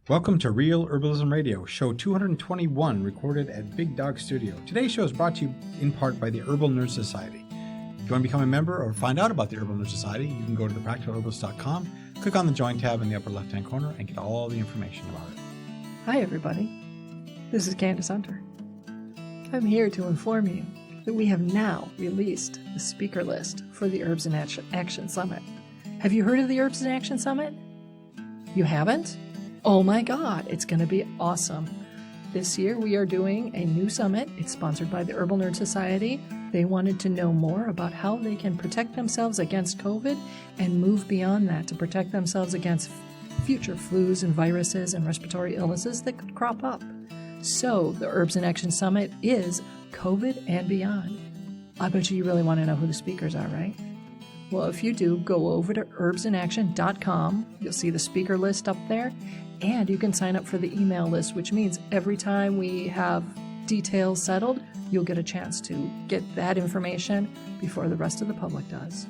Welcome to Real Herbalism Radio, show 221, recorded at Big Dog Studio. Today's show is brought to you in part by the Herbal Nerd Society. If you want to become a member or find out about the Herbal Nerd Society, you can go to thepracticalherbalist.com, click on the Join tab in the upper left-hand corner, and get all the information about it. Hi, everybody. This is Candace Hunter. I'm here to inform you that we have now released the speaker list for the Herbs in Action Summit. Have you heard of the Herbs in Action Summit? You haven't? Oh my God, it's going to be awesome. This year we are doing a new summit. It's sponsored by the Herbal Nerd Society. They wanted to know more about how they can protect themselves against COVID and move beyond that to protect themselves against future flus and viruses and respiratory illnesses that could crop up. So the Herbs in Action Summit is COVID and beyond. I bet you really want to know who the speakers are, right? Well, if you do, go over to herbsinaction.com. You'll see the speaker list up there, and you can sign up for the email list, which means every time we have details settled, you'll get a chance to get that information before the rest of the public does.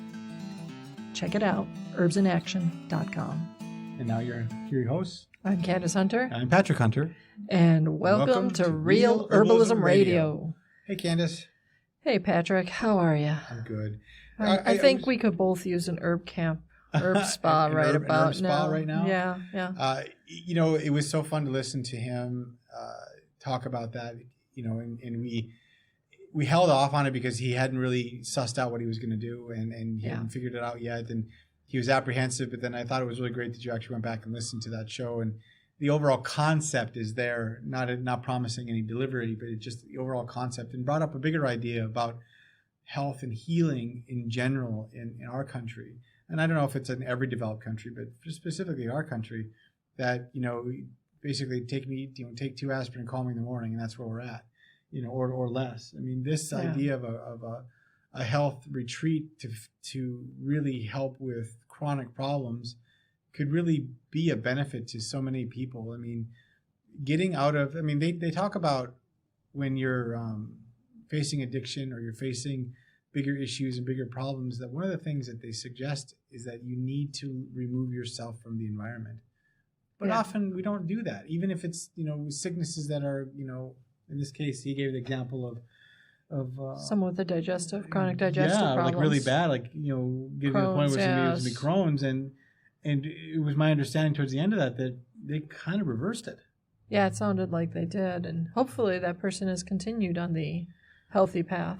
Check it out, herbsinaction.com. And now you're your hosts. I'm Candace Hunter. I'm Patrick Hunter. And welcome to Real Herbalism Radio. Hey, Candace. Hey, Patrick. How are you? I'm good. I think we could both use an herb spa right about now. Spa right now? Yeah. It was so fun to listen to him talk about that, and we held off on it because he hadn't really sussed out what he was going to do, and he hadn't figured it out yet, and he was apprehensive, but then I thought it was really great that you actually went back and listened to that show, and the overall concept is there, not promising any delivery, but it's just the overall concept, and brought up a bigger idea about health and healing in general in our country. And I don't know if it's in every developed country, but specifically our country, that, basically take 2 aspirin and call me in the morning, and that's where we're at, or less. I mean, this idea of a health retreat to really help with chronic problems could really be a benefit to so many people. I mean, getting out of, they talk about when you're facing addiction or you're facing bigger issues and bigger problems, that one of the things that they suggest is that you need to remove yourself from the environment. But often we don't do that, even if it's, sicknesses that are, in this case, he gave the example of someone with a chronic digestive problems. Like really bad, getting to the point where somebody was going to be Crohn's. And it was my understanding towards the end of that they kind of reversed it. Yeah, it sounded like they did. And hopefully that person has continued on the healthy path.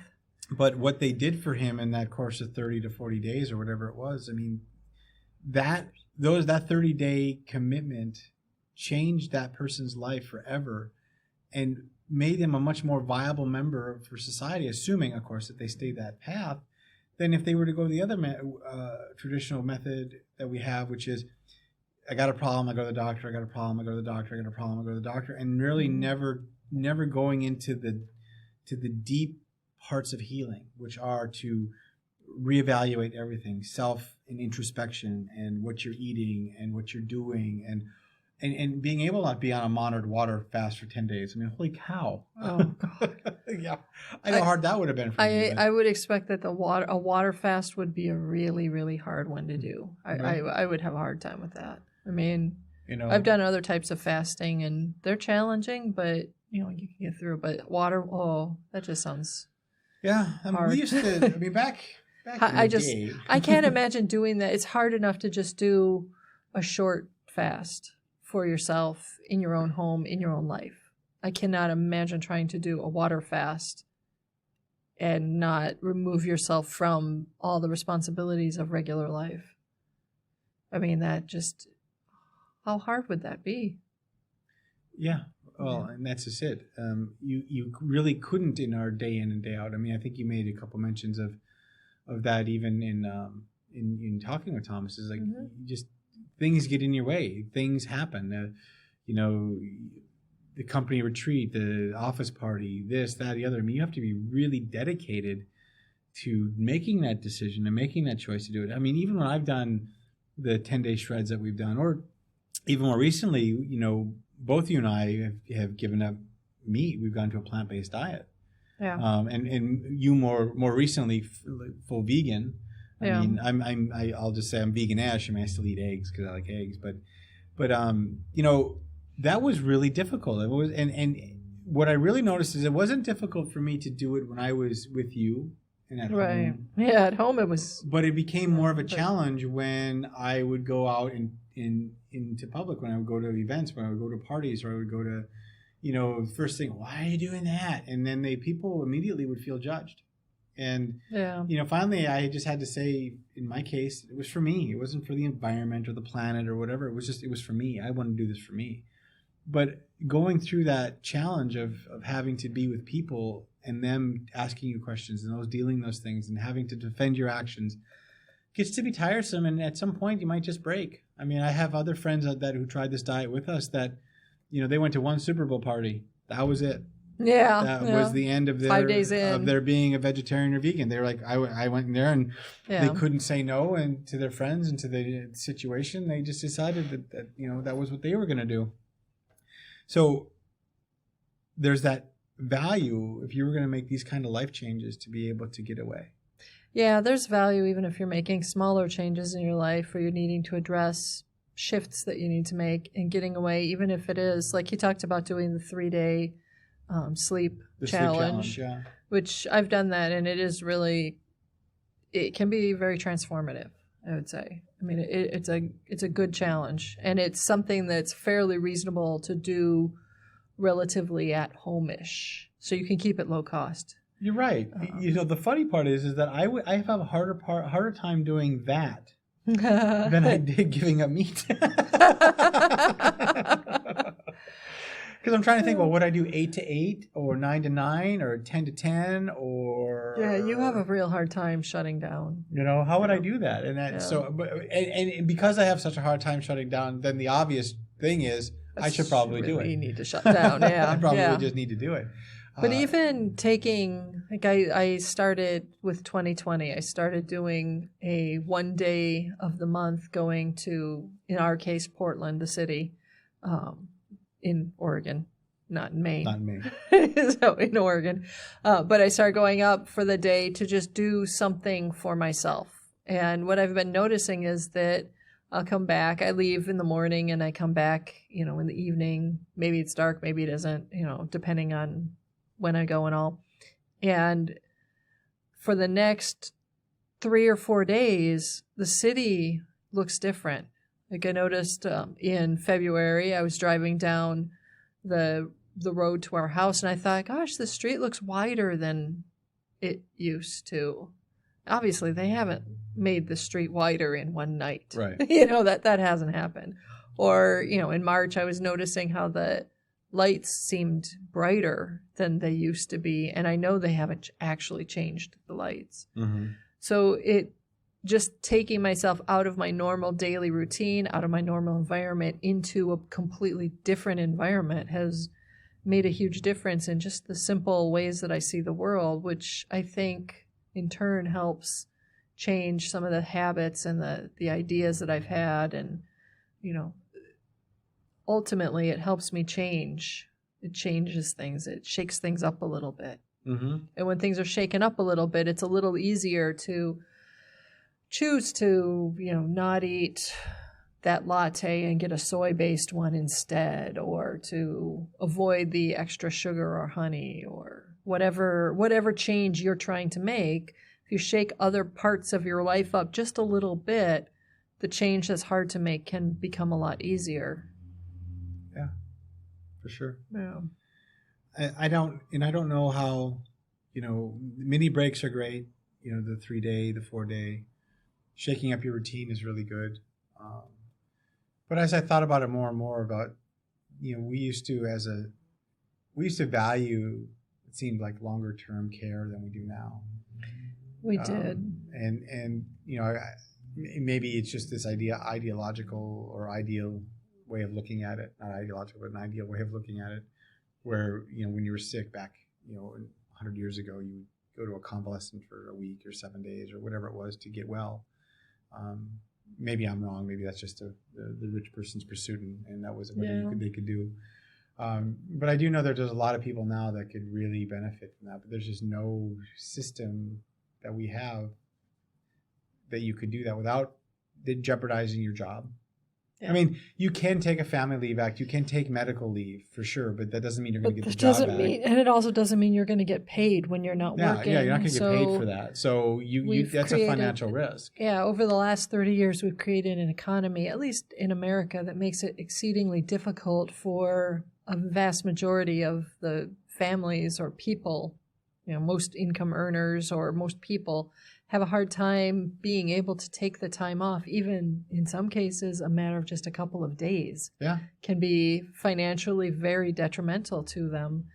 But what they did for him in that course of 30 to 40 days or whatever it was, that 30-day commitment changed that person's life forever and made them a much more viable member for society, assuming, of course, that they stayed that path, than if they were to go the other traditional method that we have, which is, I got a problem, I go to the doctor, I got a problem, I go to the doctor, I got a problem, I go to the doctor, and really never going into the deep parts of healing, which are to reevaluate everything, self and introspection, and what you're eating and what you're doing, and being able to not be on a monitored water fast for 10 days. Holy cow. Oh, God. Yeah. I know how hard that would have been for me. I would expect that a water fast would be a really, really hard one to do. I would have a hard time with that. I've done other types of fasting, and they're challenging, but, you can get through. But water, that just sounds hard. We used to, back in the day. I can't imagine doing that. It's hard enough to just do a short fast for yourself in your own home, in your own life. I cannot imagine trying to do a water fast and not remove yourself from all the responsibilities of regular life. How hard would that be? Yeah. Well, and that's just it. You really couldn't in our day in and day out. I think you made a couple mentions of that even in talking with Thomas. Is like just things get in your way. Things happen. The company retreat, the office party, this, that, the other. You have to be really dedicated to making that decision and making that choice to do it. Even when I've done the 10-day shreds that we've done, or even more recently, both you and I have given up meat. We've gone to a plant-based diet. Yeah. And you more recently full vegan. I'll just say I'm vegan-ish. I still eat eggs because I like eggs, but that was really difficult. It was, and what I really noticed is it wasn't difficult for me to do it when I was with you and at Right. home. Yeah, at home it was. But it became more of a challenge when I would go out into public, when I would go to events, when I would go to parties, or I would go to, first thing, why are you doing that? And then people immediately would feel judged. And, finally I just had to say, in my case, it was for me. It wasn't for the environment or the planet or whatever. It was for me. I wanted to do this for me. But going through that challenge of having to be with people and them asking you questions and those dealing those things and having to defend your actions gets to be tiresome. And at some point you might just break. I mean, I have other friends who tried this diet with us that, they went to one Super Bowl party. That was it. Yeah. That was the end of 5 days in. of their being a vegetarian or vegan. They were like, I went in there and they couldn't say no, and to their friends and to the situation, they just decided that that was what they were going to do. So there's that value if you were going to make these kind of life changes to be able to get away. Yeah, there's value even if you're making smaller changes in your life or you're needing to address shifts that you need to make and getting away, even if it is, like you talked about doing the 3-day sleep challenge, which I've done that, and it is really, it can be very transformative, I would say. I mean, it's a good challenge, and it's something that's fairly reasonable to do relatively at home-ish, so you can keep it low cost. You're right. The funny part is that I have a harder time doing that than I did giving up meat. Because I'm trying to think, well, would I do 8 to 8 or 9 to 9 or 10 to 10 or... Yeah, you have a real hard time shutting down. How would I do that? And and because I have such a hard time shutting down, then the obvious thing is I should probably do it. You need to shut down, yeah. I probably just need to do it. But even taking, like I started with 2020, I started doing a 1 day of the month going to, in our case, Portland, the city, in Oregon, not in Maine. Not in Maine. So in Oregon. But I started going up for the day to just do something for myself. And what I've been noticing is that I'll come back. I leave in the morning and I come back, in the evening. Maybe it's dark, maybe it isn't, depending on when I go and all. And for the next 3 or 4 days, the city looks different. Like I noticed in February, I was driving down the road to our house, and I thought, gosh, the street looks wider than it used to. Obviously, they haven't made the street wider in one night. Right. That hasn't happened. Or, in March, I was noticing how the lights seemed brighter than they used to be, and I know they haven't actually changed the lights. Mm-hmm. So just taking myself out of my normal daily routine, out of my normal environment, into a completely different environment has made a huge difference in just the simple ways that I see the world, which I think in turn helps change some of the habits and the ideas that I've had. And, ultimately it helps me change. It changes things. It shakes things up a little bit. Mm-hmm. And when things are shaken up a little bit, it's a little easier to choose to, not eat that latte and get a soy-based one instead, or to avoid the extra sugar or honey, or whatever change you're trying to make. If you shake other parts of your life up just a little bit, the change that's hard to make can become a lot easier. Yeah, for sure. Yeah. I don't know how, mini breaks are great. The 3-day, the 4-day, shaking up your routine is really good. But as I thought about it more and more about, we used to value, it seemed like longer term care than we do now. We did. And maybe it's just this ideological or ideal way of looking at it, not ideological, but an ideal way of looking at it, where, when you were sick back, 100 years ago, you would go to a convalescent for a week or 7 days or whatever it was to get well. Maybe I'm wrong. Maybe that's just the rich person's pursuit, and that was what they could do. But I do know that there's a lot of people now that could really benefit from that, but there's just no system that we have that you could do that without jeopardizing your job. I mean, you can take a family leave act. You can take medical leave for sure, but that doesn't mean you're going to get the job back. And it also doesn't mean you're going to get paid when you're not working. Yeah, you're not going to get paid for that. So that's a financial risk. Yeah, over the last 30 years, we've created an economy, at least in America, that makes it exceedingly difficult for a vast majority of the families or people, most income earners or most people have a hard time being able to take the time off. Even in some cases, a matter of just a couple of days can be financially very detrimental to them.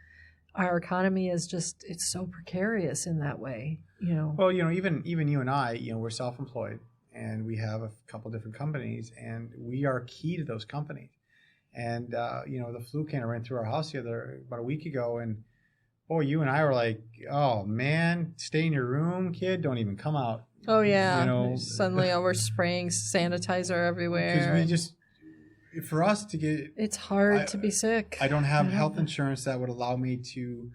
Our economy is it's so precarious in that way, Well, even you and I, we're self-employed and we have a couple different companies and we are key to those companies. And, the flu kind of ran through our house about a week ago and boy, you and I were like, oh, man, stay in your room, kid. Don't even come out. Oh, yeah. Suddenly we're spraying sanitizer everywhere. Because for us to get... It's hard to be sick. I don't have health insurance that would allow me to,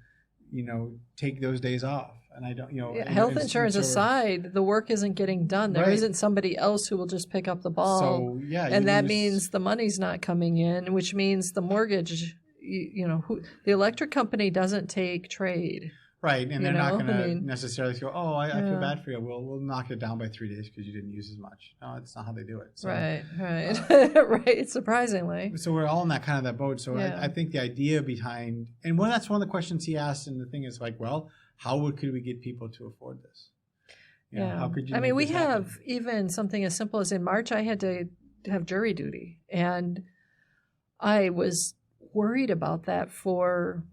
take those days off. And I don't, health insurance aside, the work isn't getting done. There isn't somebody else who will just pick up the ball. So, and that means the money's not coming in, which means the mortgage... the electric company doesn't take trade. Right, and they're not going to necessarily go, oh, I feel bad for you. We'll knock it down by 3 days because you didn't use as much. No, that's not how they do it. So, right. Right, surprisingly. So we're all in that boat. So I think the idea behind, and that's one of the questions he asked, and the thing is like, well, how could we get people to afford this? How could you we have even something as simple as in March, I had to have jury duty, and I was worried about that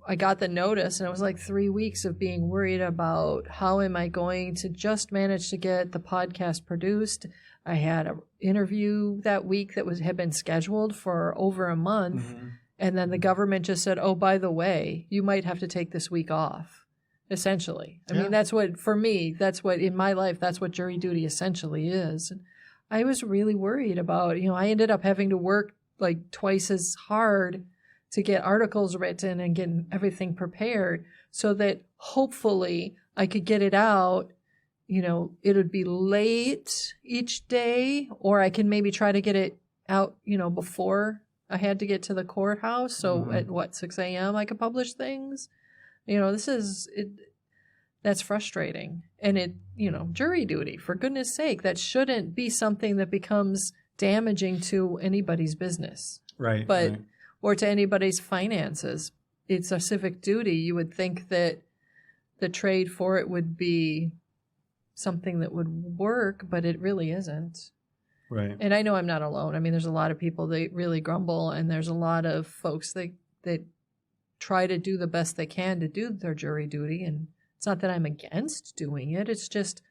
I got the notice and it was like 3 weeks of being worried about how am I going to just manage to get the podcast produced. I had an interview that week that had been scheduled for over a month. Mm-hmm. And then the government just said, oh, by the way, you might have to take this week off, essentially. I mean, that's what in my life, that's what jury duty essentially is. And I was really worried about, I ended up having to work like twice as hard to get articles written and get everything prepared so that hopefully I could get it out. It would be late each day, or I can maybe try to get it out, before I had to get to the courthouse. So at 6 a.m. I could publish things. That's frustrating. And jury duty, for goodness sake, that shouldn't be something that becomes damaging to anybody's business. Right. But or to anybody's finances. It's a civic duty. You would think that the trade for it would be something that would work, but it really isn't. Right. And I know I'm not alone. I mean, there's a lot of people that really grumble, and there's a lot of folks that try to do the best they can to do their jury duty. And it's not that I'm against doing it. It's just,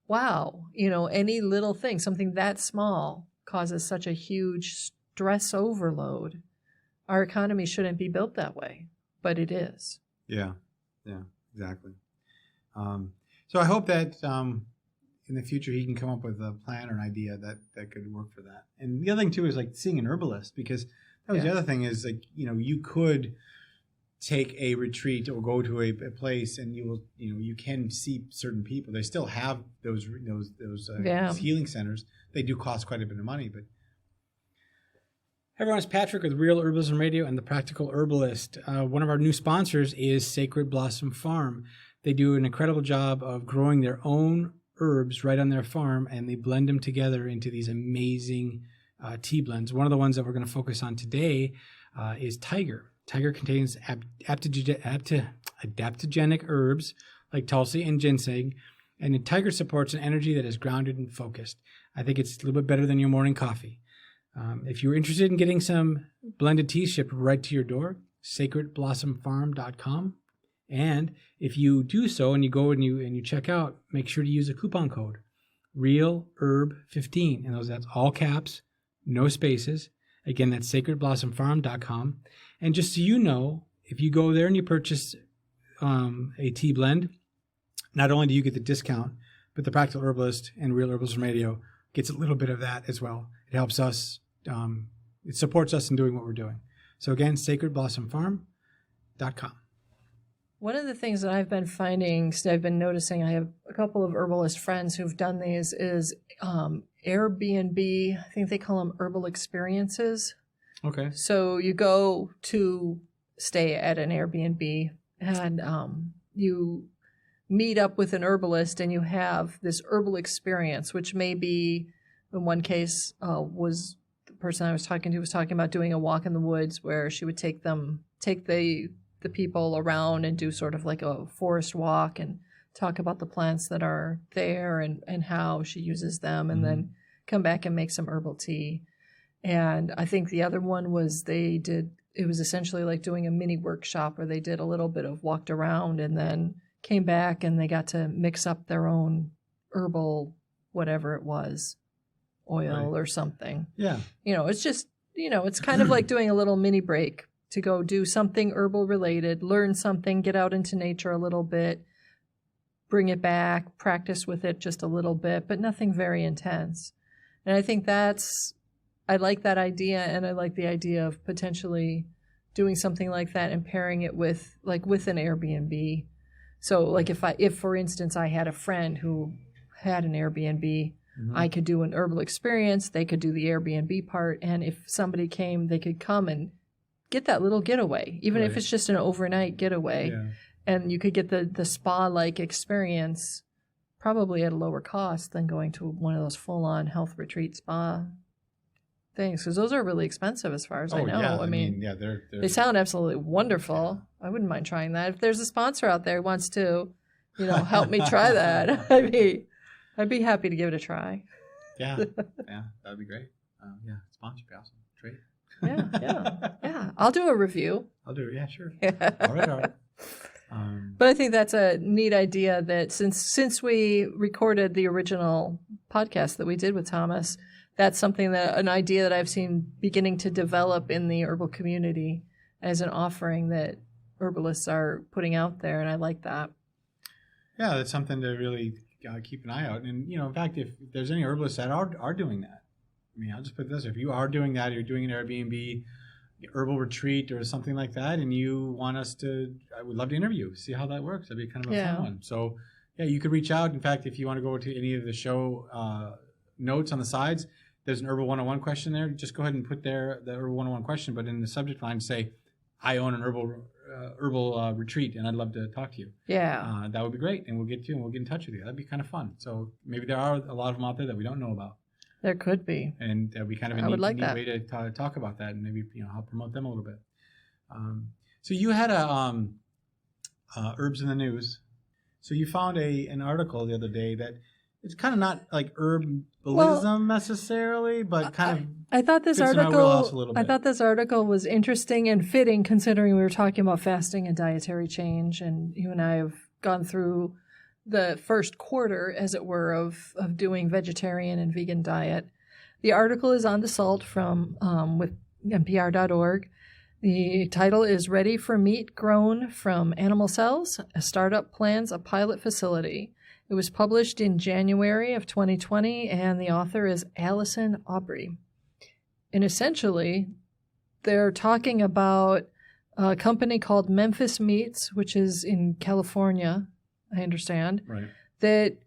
wow, any little thing, something that small causes such a huge stress overload. Our economy shouldn't be built that way, but it is. Yeah, exactly. So I hope that in the future he can come up with a plan or an idea that could work for that. And the other thing too is like seeing an herbalist, because that was the other thing is like, you could take a retreat or go to a place and you can see certain people. They still have those healing centers. They do cost quite a bit of money, but. Hey everyone, it's Patrick with Real Herbalism Radio and the Practical Herbalist. One of our new sponsors is Sacred Blossom Farm. They do an incredible job of growing their own herbs right on their farm, and they blend them together into these amazing tea blends. One of the ones that we're going to focus on today is Tiger. Tiger contains adaptogenic herbs like Tulsi and ginseng, and Tiger supports an energy that is grounded and focused. I think it's a little bit better than your morning coffee. If you're interested in getting some blended teas shipped right to your door, sacredblossomfarm.com. And if you do so and you go and you check out, make sure to use a coupon code, REALHERB15. And that's all caps, no spaces. Again, that's sacredblossomfarm.com. And just so you know, if you go there and you purchase a tea blend, not only do you get the discount, but the Practical Herbalist and Real Herbalism Radio gets a little bit of that as well. It helps us. It supports us in doing what we're doing. So again, sacredblossomfarm.com. One of the things that I've been noticing, I have a couple of herbalist friends who've done these, is Airbnb, I think they call them herbal experiences. Okay. So you go to stay at an Airbnb and you meet up with an herbalist and you have this herbal experience, which may be, in one case, was the person I was talking to was talking about doing a walk in the woods where she would take the people around and do sort of like a forest walk and talk about the plants that are there and how she uses them, and then come back and make some herbal tea. And I think the other one was it was essentially like doing a mini workshop where they did a little bit of walked around and then came back and they got to mix up their own herbal, whatever it was, oil or something. Yeah. It's just, it's kind of like doing a little mini break to go do something herbal related, learn something, get out into nature a little bit, bring it back, practice with it just a little bit, but nothing very intense. And I think I like that idea, and I like the idea of potentially doing something like that and pairing it with an Airbnb. So like if for instance I had a friend who had an Airbnb, I could do an herbal experience, they could do the Airbnb part, and if somebody came, they could come and get that little getaway, even if it's just an overnight getaway. Yeah. And you could get the spa-like experience probably at a lower cost than going to one of those full-on health retreat spa things, because those are really expensive as far as I know. Yeah. I mean they're they sound absolutely wonderful. I wouldn't mind trying that. If there's a sponsor out there who wants to, help me try that, I'd be happy to give it a try. Yeah, that'd be great. Sponsor would be awesome. Great. Yeah. I'll do a review. I'll do it. Yeah, sure. All right. But I think that's a neat idea that since we recorded the original podcast that we did with Thomas, that's an idea that I've seen beginning to develop in the herbal community as an offering that herbalists are putting out there, and I like that. Yeah, that's something to really keep an eye out. And, in fact, if there's any herbalists that are doing that, I'll just put this, if you are doing that, you're doing an Airbnb herbal retreat or something like that, and you want us to, I would love to interview, see how that works. That'd be kind of a fun one. So, you could reach out. In fact, if you want to go to any of the show notes on the sides, there's an Herbal 101 question there. Just go ahead and put there the Herbal 101 question, but in the subject line say, I own an herbal retreat, and I'd love to talk to you. Yeah. That would be great, and we'll get you, and we'll get in touch with you. That'd be kind of fun. So maybe there are a lot of them out there that we don't know about. There could be. And that'd be kind of a neat way to talk about that, and maybe help promote them a little bit. So you had a Herbs in the News. So you found an article the other day that it's kind of not like herbalism necessarily, but kind of. I thought this article was interesting and fitting, considering we were talking about fasting and dietary change, and you and I have gone through the first quarter, as it were, of doing vegetarian and vegan diet. The article is on the Salt from with NPR.org. The title is "Ready for Meat Grown from Animal Cells? A Startup Plans a Pilot Facility." It was published in January of 2020, and the author is Allison Aubrey. And essentially, they're talking about a company called Memphis Meats, which is in California, I understand, that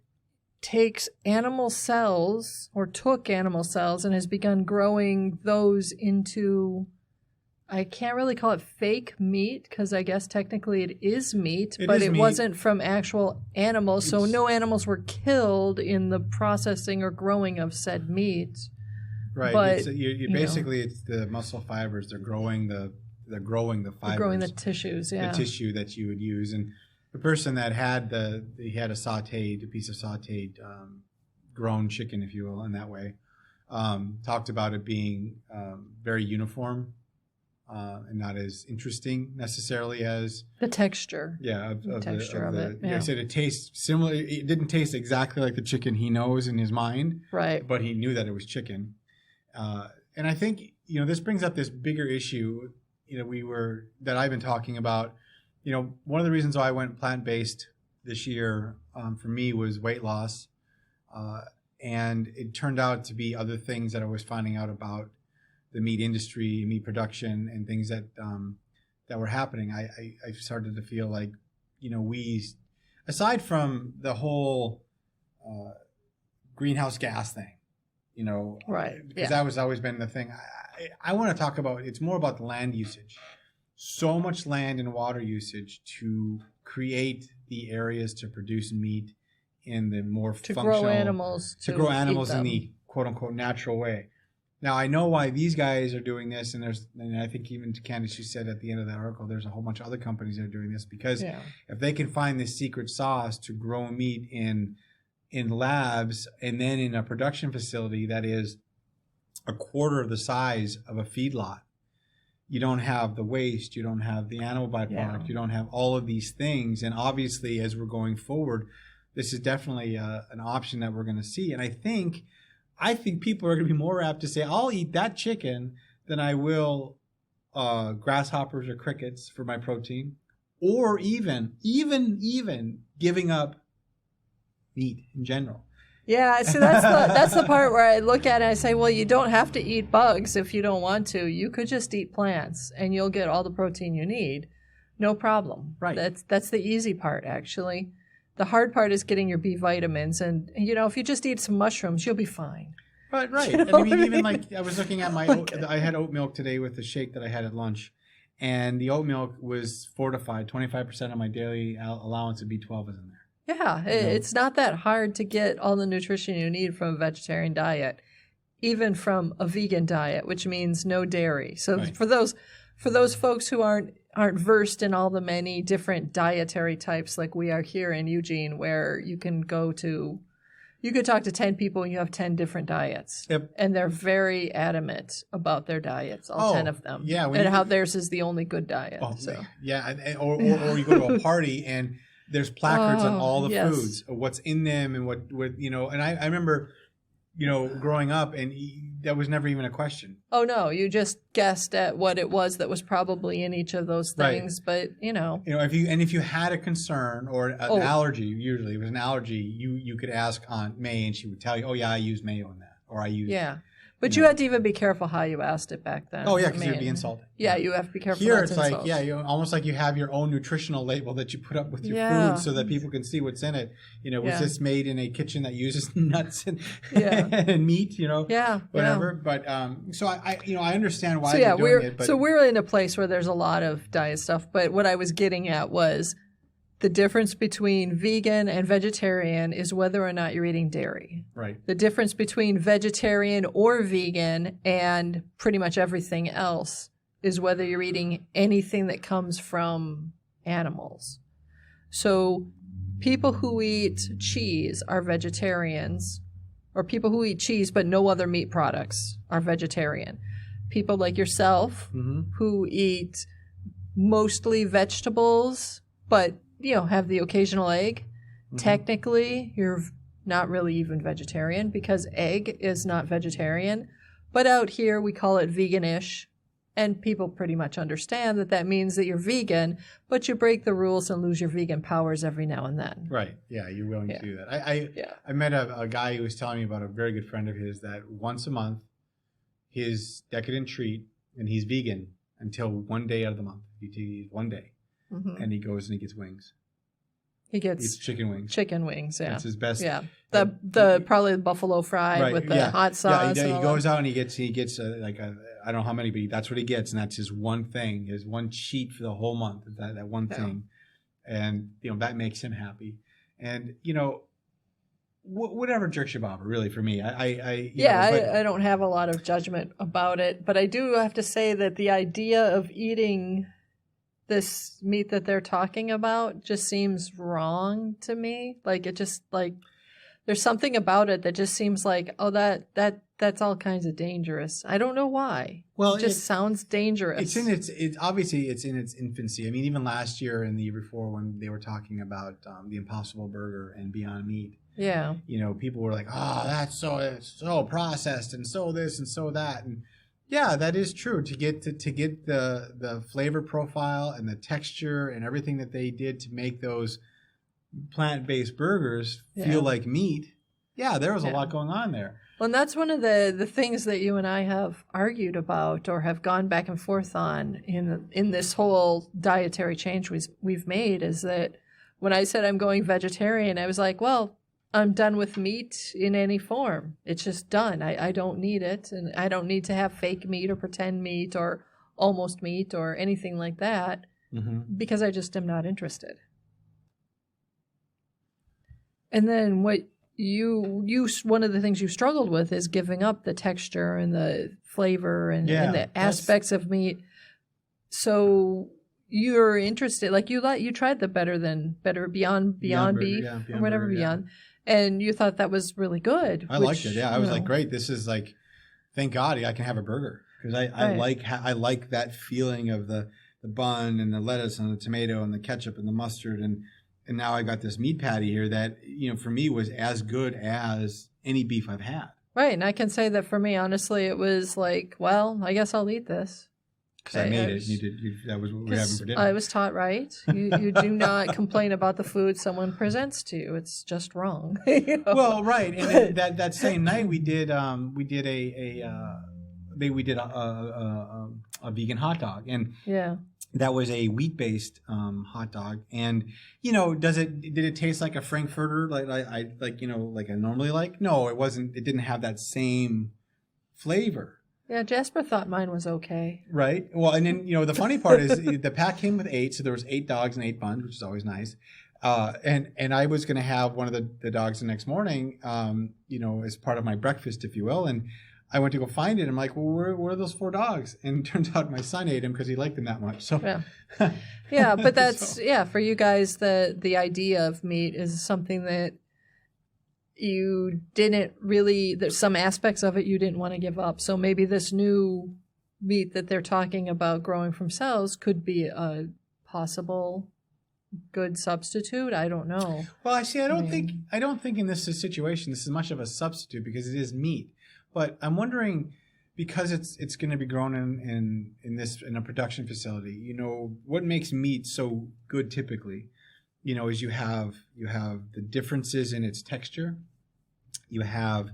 takes animal cells, or took animal cells, and has begun growing those into, I can't really call it fake meat, because I guess technically it is meat, but it wasn't from actual animals, so no animals were killed in the processing or growing of said meat. Right. But, basically, it's the muscle fibers. They're growing the fibers. They're growing the tissues, The tissue that you would use. And the person that had a piece of sauteed grown chicken, if you will, in that way, talked about it being very uniform and not as interesting necessarily as the texture. Yeah, the texture of it. Yeah. I said it tastes similar. It didn't taste exactly like the chicken he knows in his mind, right? But he knew that it was chicken. And I think this brings up this bigger issue. That I've been talking about. One of the reasons why I went plant-based this year for me was weight loss. And it turned out to be other things that I was finding out about the meat industry, meat production, and things that were happening. I started to feel like, we, aside from the whole greenhouse gas thing, Right. Because that was always been the thing. I want to talk about, it's more about the land usage. So much land and water usage to create the areas to produce meat in the more functional, grow animals in the quote unquote natural way. Now I know why these guys are doing this, and I think even to Candace, you said at the end of that article, there's a whole bunch of other companies that are doing this because if they can find this secret sauce to grow meat in labs and then in a production facility that is a quarter of the size of a feedlot, you don't have the waste, you don't have the animal byproduct, you don't have all of these things. And obviously, as we're going forward, this is definitely an option that we're going to see. And I think people are going to be more apt to say, I'll eat that chicken than I will grasshoppers or crickets for my protein, or even giving up meat in general. Yeah, so that's the part where I look at it and I say, well, you don't have to eat bugs if you don't want to. You could just eat plants and you'll get all the protein you need. No problem. Right. That's the easy part, actually. The hard part is getting your B vitamins. And, if you just eat some mushrooms, you'll be fine. Right. And I mean, even like I was looking at I had oat milk today with the shake that I had at lunch. And the oat milk was fortified. 25% of my daily allowance of B12 is in there. Yeah, it's not that hard to get all the nutrition you need from a vegetarian diet, even from a vegan diet, which means no dairy. So for those folks who aren't versed in all the many different dietary types like we are here in Eugene, where you could talk to 10 people and you have 10 different diets. Yep. And they're very adamant about their diets, all 10 of them. Yeah. And how theirs is the only good diet. Oh, so. Yeah. Or you go to a party and there's placards on all the foods, what's in them and what and I remember, growing up and that was never even a question. Oh, no, you just guessed at what it was that was probably in each of those things. Right. But, if you had a concern or an allergy, usually it was an allergy, you could ask Aunt May and she would tell you, oh yeah, I use mayo in that, or I use. Yeah. But you had to even be careful how you asked it back then. Oh, yeah, because you'd be insulted. Yeah, you have to be careful. Here, it's like, almost like you have your own nutritional label that you put up with your food so that people can see what's in it. Was this made in a kitchen that uses nuts and meat, whatever. But so I understand why they're doing it. But so we're in a place where there's a lot of diet stuff. But what I was getting at was the difference between vegan and vegetarian is whether or not you're eating dairy. Right. The difference between vegetarian or vegan and pretty much everything else is whether you're eating anything that comes from animals. So people who eat cheese are vegetarians, or people who eat cheese but no other meat products are vegetarian. People like yourself who eat mostly vegetables but have the occasional egg. Technically, you're not really even vegetarian because egg is not vegetarian. But out here, we call it veganish. And people pretty much understand that means that you're vegan, but you break the rules and lose your vegan powers every now and then. Right. Yeah, you're willing to do that. I met a guy who was telling me about a very good friend of his that once a month, his decadent treat, and he's vegan until one day out of the month. He eats one day. And he goes and he gets wings. He gets chicken wings. Chicken wings, yeah. That's his best. Yeah, the probably the buffalo fry with the hot sauce. Yeah, he goes out and he gets I don't know how many, but that's what he gets, and that's his one thing, his one cheat for the whole month. That one thing, and that makes him happy, and whatever jerks your bobber, really, for me. I don't have a lot of judgment about it, but I do have to say that the idea of eating this meat that they're talking about just seems wrong to me. Like it just there's something about it that just seems like, oh, that's all kinds of dangerous. I don't know why. Well, it just sounds dangerous. Obviously it's in its infancy. I mean, even last year and the year before when they were talking about the Impossible Burger and Beyond Meat. Yeah. People were like, oh, it's so processed and so this and so that. And yeah, that is true. To get the flavor profile and the texture and everything that they did to make those plant-based burgers feel like meat. Yeah, there was a lot going on there. Well, and that's one of the things that you and I have argued about or have gone back and forth on in this whole dietary change we've made is that when I said I'm going vegetarian, I was like, well, I'm done with meat in any form. It's just done. I don't need it, and I don't need to have fake meat or pretend meat or almost meat or anything like that because I just am not interested. And then what you one of the things you struggled with is giving up the texture and the flavor and the aspects of meat. So you're interested, like you tried the better beyond beef or whatever Beyond, and you thought that was really good. I liked it. Yeah, I was like, great. This is like, thank God I can have a burger because I like that feeling of the bun and the lettuce and the tomato and the ketchup and the mustard and now I got this meat patty here that for me was as good as any beef I've had. Right, and I can say that for me, honestly, it was like, well, I guess I'll eat this. Because I made it. That was what we were having for dinner. I was taught right. You do not complain about the food someone presents to you. It's just wrong. Well, right. And that same night we did a vegan hot dog, and that was a wheat-based hot dog. And did it taste like a Frankfurter like I normally like? No, it wasn't. It didn't have that same flavor. Yeah, Jasper thought mine was okay. Right. Well, and then, the funny part is the pack came with 8, so there was 8 dogs and 8 buns, which is always nice. And I was going to have one of the dogs the next morning, as part of my breakfast, if you will. And I went to go find it. I'm like, well, where are those 4 dogs? And it turns out my son ate them because he liked them that much. So yeah, but that's for you guys, the idea of meat is something that you didn't really, there's some aspects of it you didn't want to give up. So maybe this new meat that they're talking about growing from cells could be a possible good substitute. I don't know. Well, I don't think in this situation this is much of a substitute because it is meat. But I'm wondering, because it's going to be grown in a production facility, what makes meat so good typically? Is you have the differences in its texture. You have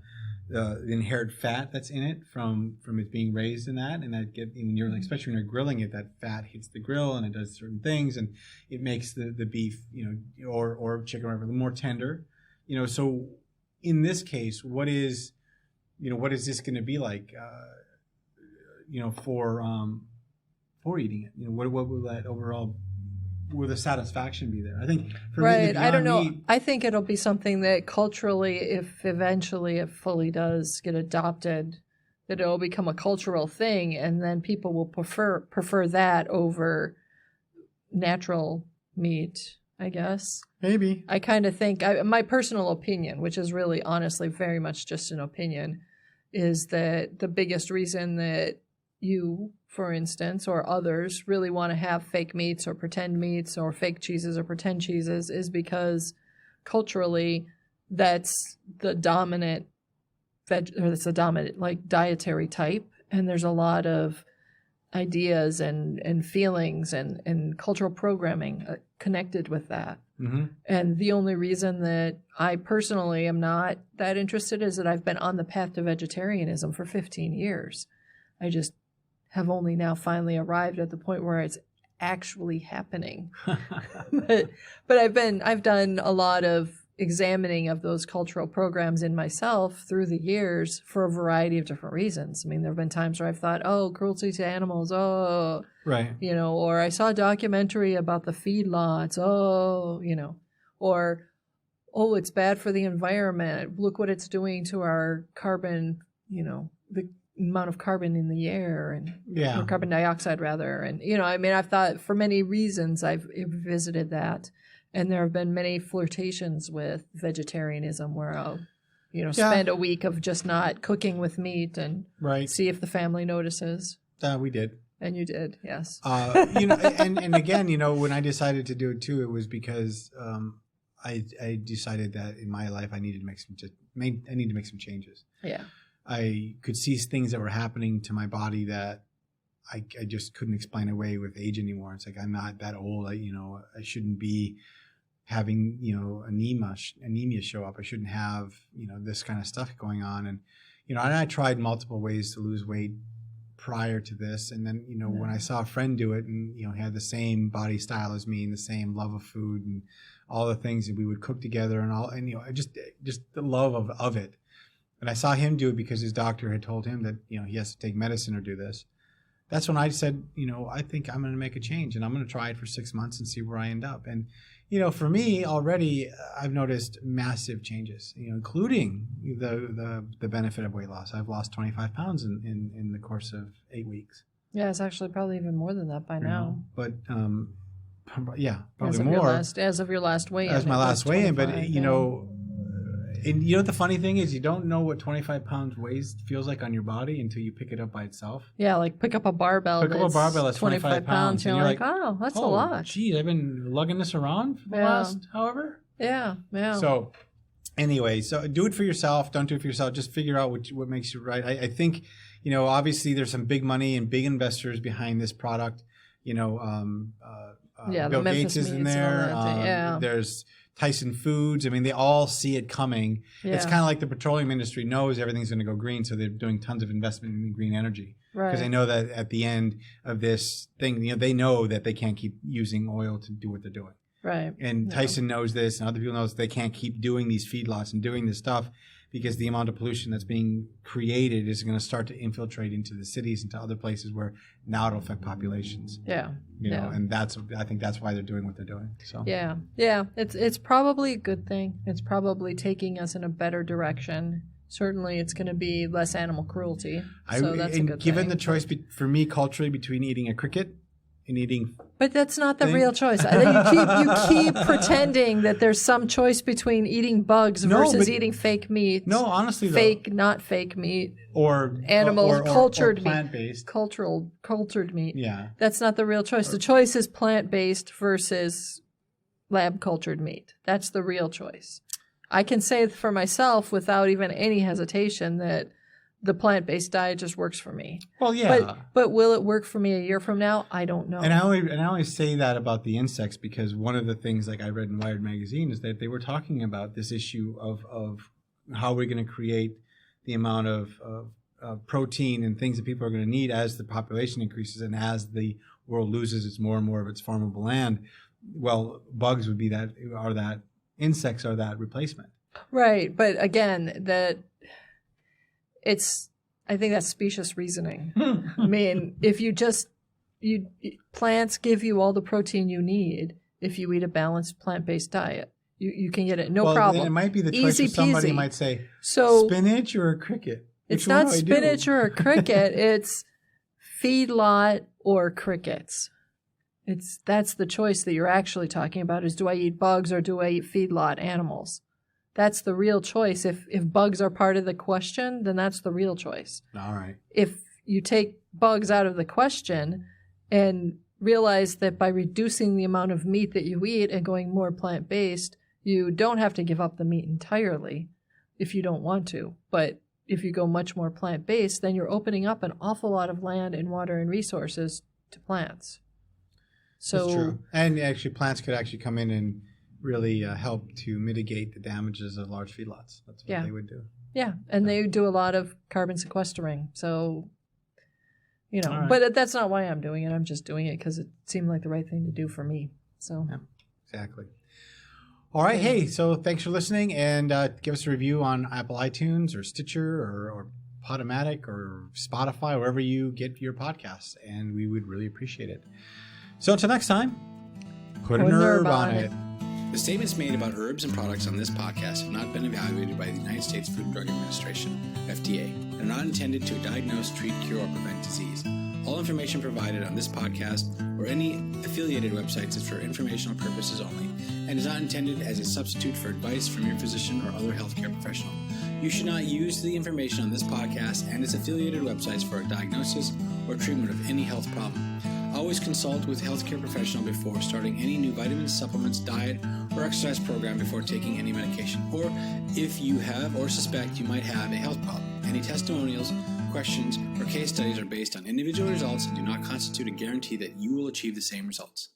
the inherent fat that's in it from it being raised in that, and that especially when you're grilling it, that fat hits the grill and it does certain things, and it makes the beef, or chicken, or whatever, more tender. So in this case, what is this going to be like? For eating it, what will that overall? Will the satisfaction be there? I think for me, I don't know. I think it'll be something that culturally, if eventually it fully does get adopted, that it'll become a cultural thing, and then people will prefer that over natural meat, I guess. Maybe. I kind of think, my personal opinion, which is really honestly very much just an opinion, is that the biggest reason that you, for instance, or others really want to have fake meats or pretend meats or fake cheeses or pretend cheeses is because culturally that's the dominant dietary type, and there's a lot of ideas and feelings and cultural programming connected with that. Mm-hmm. And the only reason that I personally am not that interested is that I've been on the path to vegetarianism for 15 years. I just have only now finally arrived at the point where it's actually happening. but I've done a lot of examining of those cultural programs in myself through the years for a variety of different reasons. I mean, there have been times where I've thought, cruelty to animals, right. Or I saw a documentary about the feedlots, or, it's bad for the environment. Look what it's doing to our carbon, the amount of carbon in the air or carbon dioxide rather. And, I've thought for many reasons I've visited that. And there have been many flirtations with vegetarianism where I'll, spend a week of just not cooking with meat and see if the family notices. We did. And you did, yes. And again, when I decided to do it too, it was because I decided that in my life I needed to make some changes. Yeah. I could see things that were happening to my body that I just couldn't explain away with age anymore. It's like, I'm not that old. I shouldn't be having, anemia show up. I shouldn't have, this kind of stuff going on. And, and I tried multiple ways to lose weight prior to this. And then, when I saw a friend do it and, he had the same body style as me and the same love of food and all the things that we would cook together and just the love of it. And I saw him do it because his doctor had told him that, he has to take medicine or do this. That's when I said, I think I'm going to make a change, and I'm going to try it for 6 months and see where I end up. And, for me already, I've noticed massive changes, including the benefit of weight loss. I've lost 25 pounds in the course of 8 weeks. Yeah, it's actually probably even more than that by now. But, yeah, probably more. As of your last weigh-in. As my last weigh-in, but, and the funny thing is, you don't know what 25 pounds feels like on your body until you pick it up by itself. Yeah, like pick up a barbell. That's 25 pounds. You're like, oh, that's a lot. Gee, I've been lugging this around for the last however. Yeah. So anyway, so do it for yourself. Don't do it for yourself. Just figure out what makes you right. I think, obviously there's some big money and big investors behind this product. Bill Gates is in there. There's Tyson Foods. I mean, they all see it coming. Yeah. It's kind of like the petroleum industry knows everything's going to go green, so they're doing tons of investment in green energy. Right. Because they know that at the end of this thing, they know that they can't keep using oil to do what they're doing. Right. And Tyson knows this, and other people know they can't keep doing these feedlots and doing this stuff because the amount of pollution that's being created is going to start to infiltrate into the cities, into other places where now it'll affect populations. Yeah. And I think that's why they're doing what they're doing. So. Yeah. It's probably a good thing. It's probably taking us in a better direction. Certainly, it's going to be less animal cruelty. So that's a good thing. Given the choice for me culturally between eating a cricket and eating. But that's not the real choice. You keep pretending that there's some choice between eating bugs versus eating fake meat. No, honestly, not fake meat. Or animal cultured meat. Plant-based. Cultured meat. Yeah. That's not the real choice. The choice is plant-based versus lab-cultured meat. That's the real choice. I can say for myself without even any hesitation that the plant-based diet just works for me. Well, yeah. But will it work for me a year from now? I don't know. And I always say that about the insects because one of the things like I read in Wired magazine is that they were talking about this issue of how we're going to create the amount of protein and things that people are going to need as the population increases and as the world loses more and more of its farmable land. Well, bugs would be insects are that replacement. Right. But again, I think that's specious reasoning. I mean, if plants give you all the protein you need if you eat a balanced plant-based diet. You can get it, no problem. It might be the choice of somebody might say, spinach or a cricket. It's not spinach or a cricket. It's feedlot or crickets. That's the choice that you're actually talking about is do I eat bugs or do I eat feedlot animals? That's the real choice. If bugs are part of the question, then that's the real choice. All right. If you take bugs out of the question and realize that by reducing the amount of meat that you eat and going more plant-based, you don't have to give up the meat entirely if you don't want to. But if you go much more plant-based, then you're opening up an awful lot of land and water and resources to plants. So, that's true. And actually plants could actually come in and really help to mitigate the damages of large feedlots. That's what they would do. Yeah, and they do a lot of carbon sequestering. So, right. But that's not why I'm doing it. I'm just doing it because it seemed like the right thing to do for me. So, yeah, exactly. All right. Hey, so thanks for listening, and give us a review on Apple iTunes or Stitcher or Podomatic or Spotify, wherever you get your podcasts, and we would really appreciate it. So until next time, put an herb on it. The statements made about herbs and products on this podcast have not been evaluated by the United States Food and Drug Administration, FDA, and are not intended to diagnose, treat, cure, or prevent disease. All information provided on this podcast or any affiliated websites is for informational purposes only and is not intended as a substitute for advice from your physician or other healthcare professional. You should not use the information on this podcast and its affiliated websites for a diagnosis or treatment of any health problem. Always consult with a healthcare professional before starting any new vitamins, supplements, diet, or exercise program before taking any medication, or if you have or suspect you might have a health problem. Any testimonials, questions, or case studies are based on individual results and do not constitute a guarantee that you will achieve the same results.